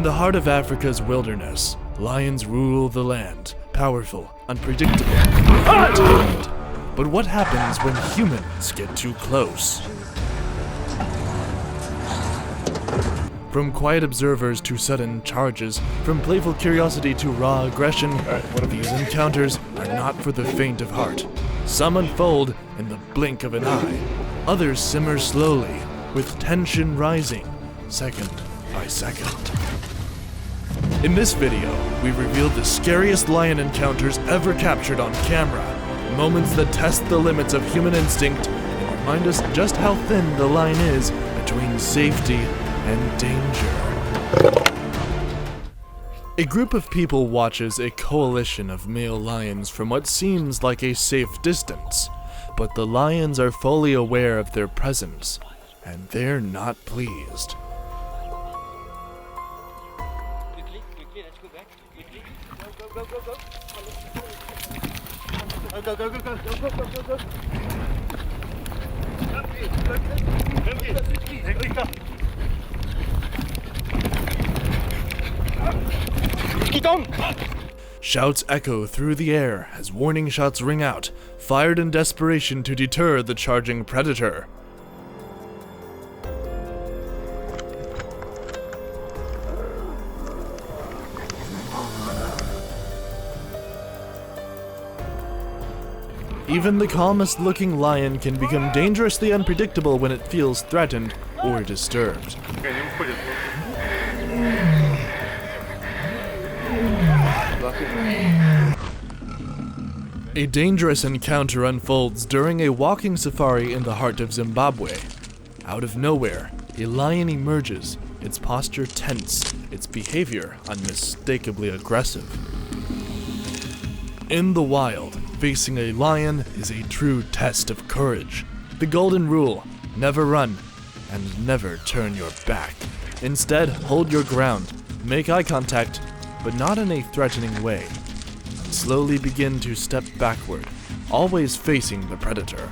the heart of Africa's wilderness, lions rule the land, powerful, unpredictable, untamed. But what happens when humans get too close? From quiet observers to sudden charges, from playful curiosity to raw aggression, these encounters are not for the faint of heart. Some unfold in the blink of an eye. Others simmer slowly, with tension rising, second by second. In this video, we revealed the scariest lion encounters ever captured on camera. Moments that test the limits of human instinct and remind us just how thin the line is between safety and danger. A group of people watches a coalition of male lions from what seems like a safe distance, but the lions are fully aware of their presence, and they're not pleased. Quickly, let's go back. Quickly. Shouts echo through the air as warning shots ring out, fired in desperation to deter the charging predator. Even the calmest looking lion can become dangerously unpredictable when it feels threatened or disturbed. A dangerous encounter unfolds during a walking safari in the heart of Zimbabwe. Out of nowhere, a lion emerges, its posture tense, its behavior unmistakably aggressive. In the wild, facing a lion is a true test of courage. The golden rule: never run and never turn your back. Instead, hold your ground, make eye contact, but not in a threatening way. Slowly begin to step backward, always facing the predator.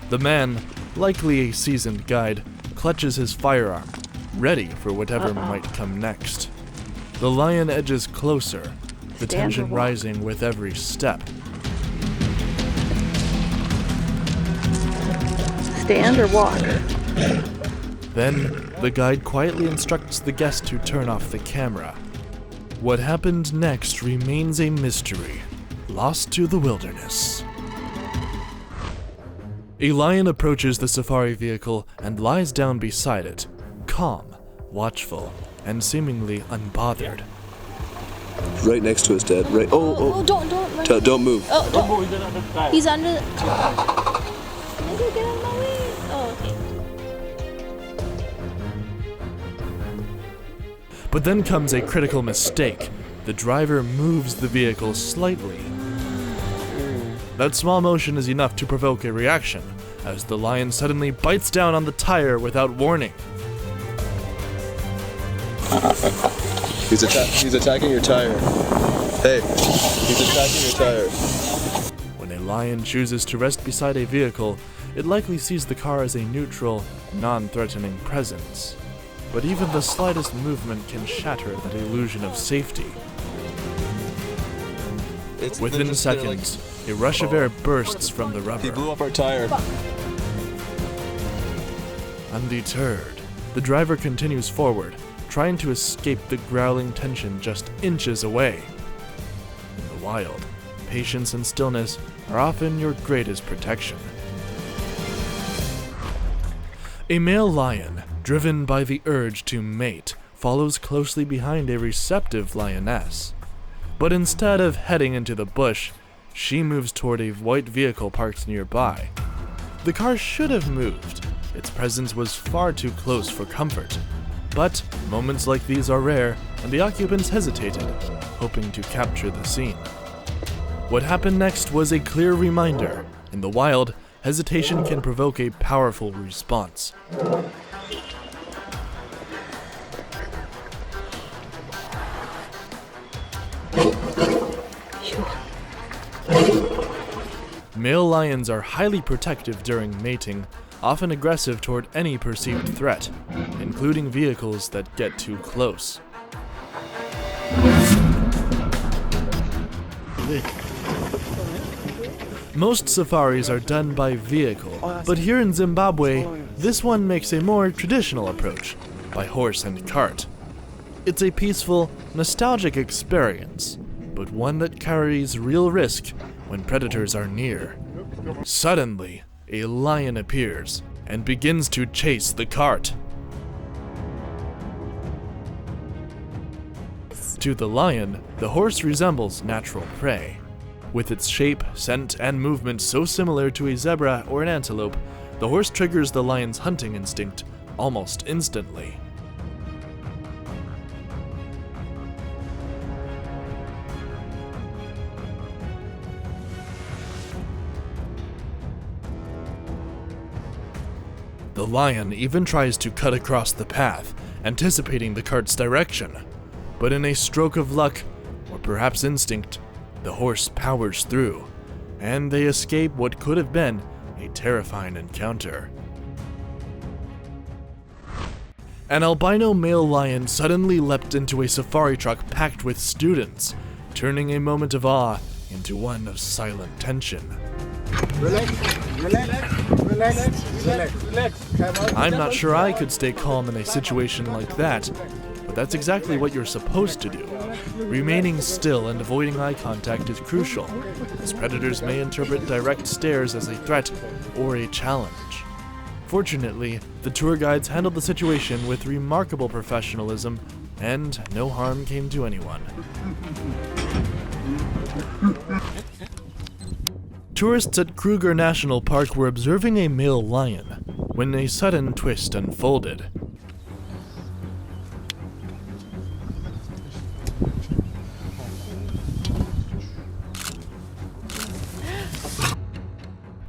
The man, likely a seasoned guide, clutches his firearm, ready for whatever might come next. The lion edges closer, the tension rising with every step. Stand or walk? Then, the guide quietly instructs the guest to turn off the camera. What happened next remains a mystery, lost to the wilderness. A lion approaches the safari vehicle and lies down beside it, calm, watchful, and seemingly unbothered. Right next to us, Dad. Right. Oh. Don't run. Don't move. Oh, don't. He's under. Get out of my way. Oh, okay. But then comes a critical mistake. The driver moves the vehicle slightly. That small motion is enough to provoke a reaction, as the lion suddenly bites down on the tire without warning. He's attacking your tire. Hey, he's attacking your tire. When a lion chooses to rest beside a vehicle, it likely sees the car as a neutral, non-threatening presence. But even the slightest movement can shatter that illusion of safety. Within seconds, a rush of air bursts from the rubber. He blew up our tire. Undeterred, the driver continues forward, trying to escape the growling tension just inches away. In the wild, patience and stillness are often your greatest protection. A male lion, driven by the urge to mate, follows closely behind a receptive lioness. But instead of heading into the bush, she moves toward a white vehicle parked nearby. The car should have moved. Its presence was far too close for comfort. But moments like these are rare, and the occupants hesitated, hoping to capture the scene. What happened next was a clear reminder. In the wild, hesitation can provoke a powerful response. Male lions are highly protective during mating, often aggressive toward any perceived threat, including vehicles that get too close. Most safaris are done by vehicle, but here in Zimbabwe, this one makes a more traditional approach, by horse and cart. It's a peaceful, nostalgic experience, but one that carries real risk when predators are near. Suddenly, a lion appears and begins to chase the cart. To the lion, the horse resembles natural prey. With its shape, scent, and movement so similar to a zebra or an antelope, the horse triggers the lion's hunting instinct almost instantly. The lion even tries to cut across the path, anticipating the cart's direction. But in a stroke of luck, or perhaps instinct, the horse powers through, and they escape what could have been a terrifying encounter. An albino male lion suddenly leapt into a safari truck packed with students, turning a moment of awe into one of silent tension. I'm not sure I could stay calm in a situation like that, but that's exactly what you're supposed to do. Remaining still and avoiding eye contact is crucial, as predators may interpret direct stares as a threat or a challenge. Fortunately, the tour guides handled the situation with remarkable professionalism, and no harm came to anyone. Tourists at Kruger National Park were observing a male lion when a sudden twist unfolded.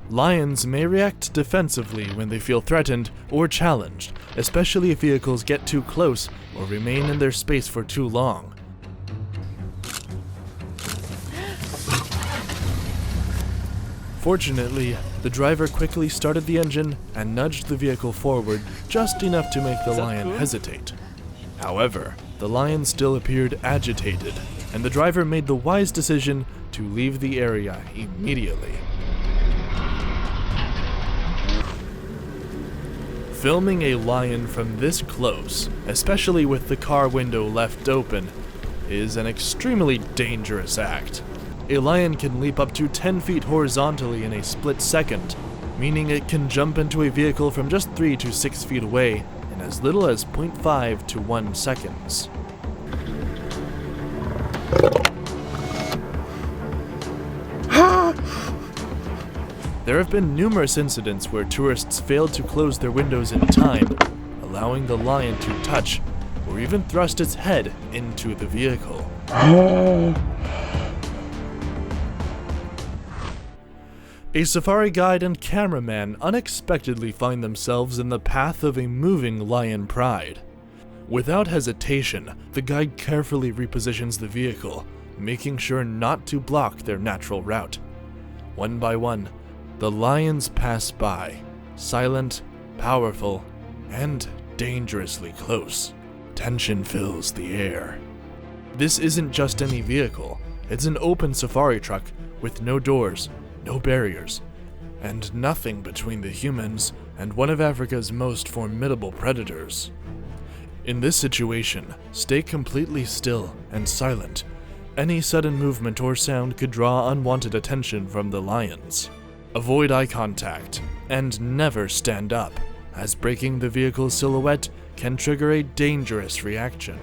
Lions may react defensively when they feel threatened or challenged, especially if vehicles get too close or remain in their space for too long. Fortunately, the driver quickly started the engine and nudged the vehicle forward just enough to make the lion hesitate. However, the lion still appeared agitated, and the driver made the wise decision to leave the area immediately. Filming a lion from this close, especially with the car window left open, is an extremely dangerous act. A lion can leap up to 10 feet horizontally in a split second, meaning it can jump into a vehicle from just 3 to 6 feet away in as little as 0.5 to 1 seconds. There have been numerous incidents where tourists failed to close their windows in time, allowing the lion to touch or even thrust its head into the vehicle. A safari guide and cameraman unexpectedly find themselves in the path of a moving lion pride. Without hesitation, the guide carefully repositions the vehicle, making sure not to block their natural route. One by one, the lions pass by, silent, powerful, and dangerously close. Tension fills the air. This isn't just any vehicle, it's an open safari truck with no doors, no barriers, and nothing between the humans and one of Africa's most formidable predators. In this situation, stay completely still and silent. Any sudden movement or sound could draw unwanted attention from the lions. Avoid eye contact, and never stand up, as breaking the vehicle's silhouette can trigger a dangerous reaction.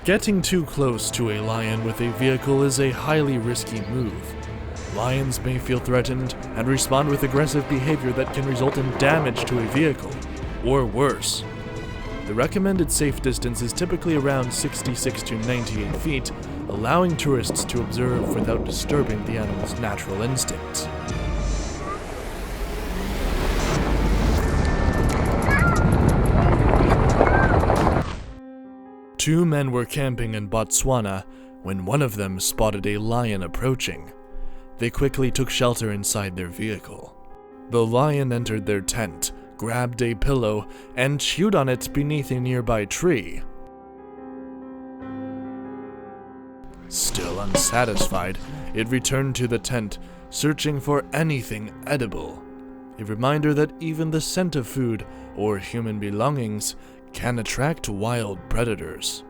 Getting too close to a lion with a vehicle is a highly risky move. Lions may feel threatened and respond with aggressive behavior that can result in damage to a vehicle, or worse. The recommended safe distance is typically around 66 to 98 feet, allowing tourists to observe without disturbing the animal's natural instincts. Two men were camping in Botswana when one of them spotted a lion approaching. They quickly took shelter inside their vehicle. The lion entered their tent, grabbed a pillow, and chewed on it beneath a nearby tree. Still unsatisfied, it returned to the tent, searching for anything edible. A reminder that even the scent of food or human belongings can attract wild predators.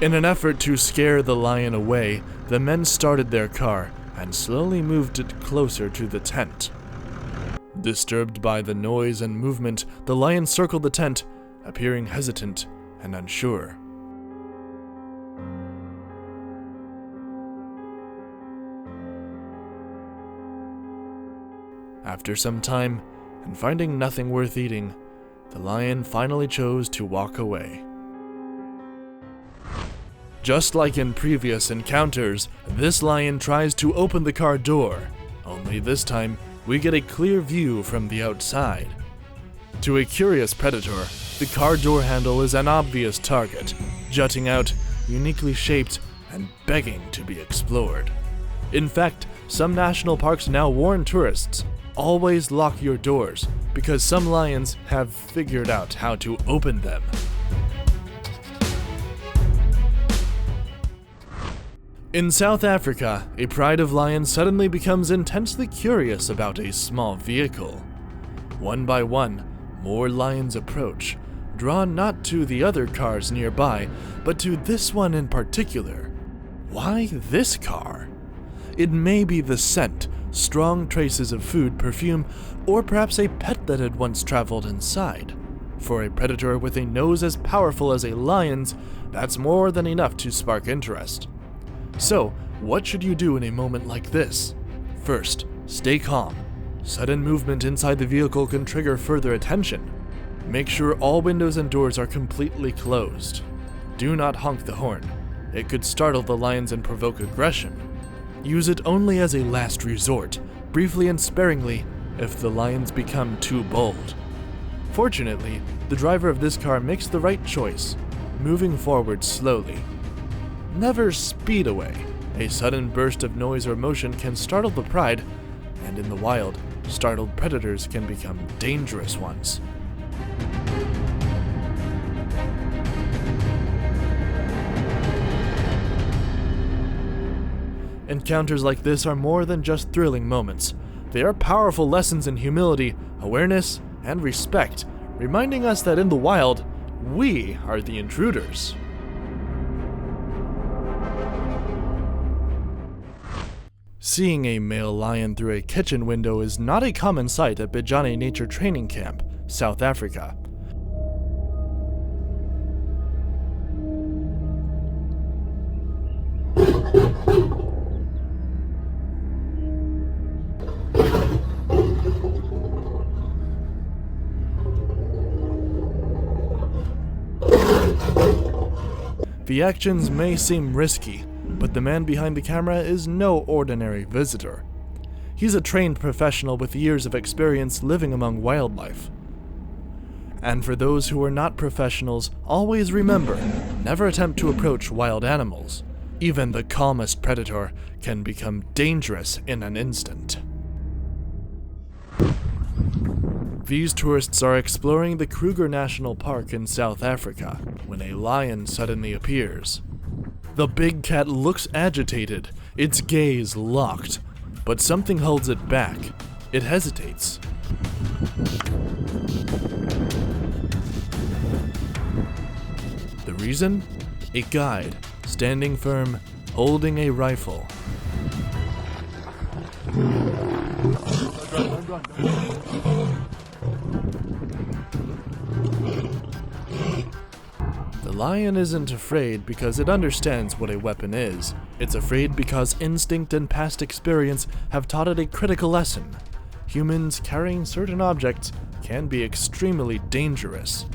In an effort to scare the lion away, the men started their car and slowly moved it closer to the tent. Disturbed by the noise and movement, the lion circled the tent, appearing hesitant and unsure. After some time, and finding nothing worth eating, the lion finally chose to walk away. Just like in previous encounters, this lion tries to open the car door, only this time we get a clear view from the outside. To a curious predator, the car door handle is an obvious target, jutting out, uniquely shaped, and begging to be explored. In fact, some national parks now warn tourists, always lock your doors, because some lions have figured out how to open them. In South Africa, a pride of lions suddenly becomes intensely curious about a small vehicle. One by one, more lions approach, drawn not to the other cars nearby, but to this one in particular. Why this car? It may be the scent, strong traces of food, perfume, or perhaps a pet that had once traveled inside. For a predator with a nose as powerful as a lion's, that's more than enough to spark interest. So, what should you do in a moment like this? First, stay calm. Sudden movement inside the vehicle can trigger further attention. Make sure all windows and doors are completely closed. Do not honk the horn. It could startle the lions and provoke aggression. Use it only as a last resort, briefly and sparingly, if the lions become too bold. Fortunately, the driver of this car makes the right choice, moving forward slowly. Never speed away. A sudden burst of noise or motion can startle the pride, and in the wild, startled predators can become dangerous ones. Encounters like this are more than just thrilling moments. They are powerful lessons in humility, awareness, and respect, reminding us that in the wild, we are the intruders. Seeing a male lion through a kitchen window is not a common sight at Bijani Nature Training Camp, South Africa. The actions may seem risky, but the man behind the camera is no ordinary visitor. He's a trained professional with years of experience living among wildlife. And for those who are not professionals, always remember, never attempt to approach wild animals. Even the calmest predator can become dangerous in an instant. These tourists are exploring the Kruger National Park in South Africa when a lion suddenly appears. The big cat looks agitated, its gaze locked, but something holds it back. It hesitates. The reason? A guide, standing firm, holding a rifle. The lion isn't afraid because it understands what a weapon is. It's afraid because instinct and past experience have taught it a critical lesson. Humans carrying certain objects can be extremely dangerous.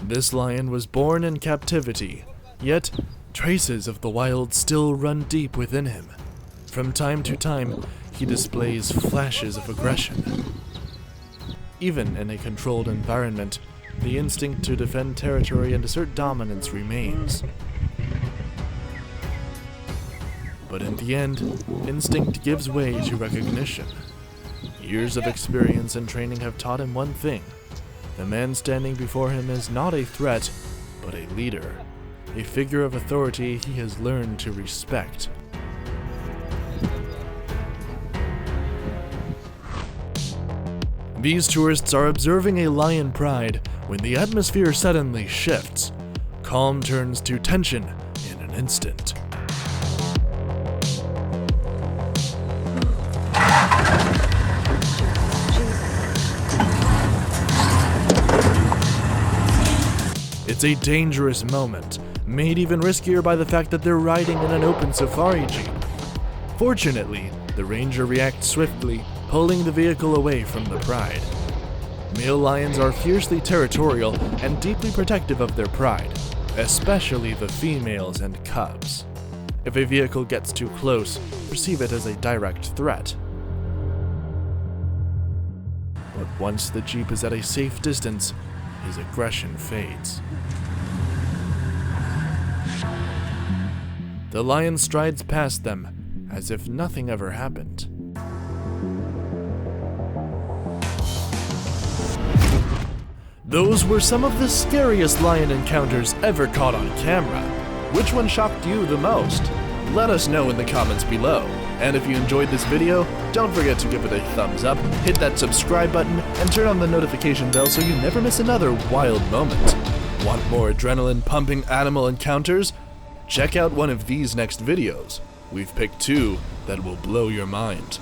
This lion was born in captivity, yet traces of the wild still run deep within him. From time to time, he displays flashes of aggression. Even in a controlled environment, the instinct to defend territory and assert dominance remains. But in the end, instinct gives way to recognition. Years of experience and training have taught him one thing. The man standing before him is not a threat, but a leader. a figure of authority he has learned to respect. These tourists are observing a lion pride when the atmosphere suddenly shifts. Calm turns to tension in an instant. It's a dangerous moment, made even riskier by the fact that they're riding in an open safari jeep. Fortunately, the ranger reacts swiftly, pulling the vehicle away from the pride. Male lions are fiercely territorial and deeply protective of their pride, especially the females and cubs. If a vehicle gets too close, perceive it as a direct threat. But once the jeep is at a safe distance, his aggression fades. The lion strides past them, as if nothing ever happened. Those were some of the scariest lion encounters ever caught on camera. Which one shocked you the most? Let us know in the comments below. And if you enjoyed this video, don't forget to give it a thumbs up, hit that subscribe button, and turn on the notification bell so you never miss another wild moment. Want more adrenaline-pumping animal encounters? Check out one of these next videos. We've picked 2 that will blow your mind.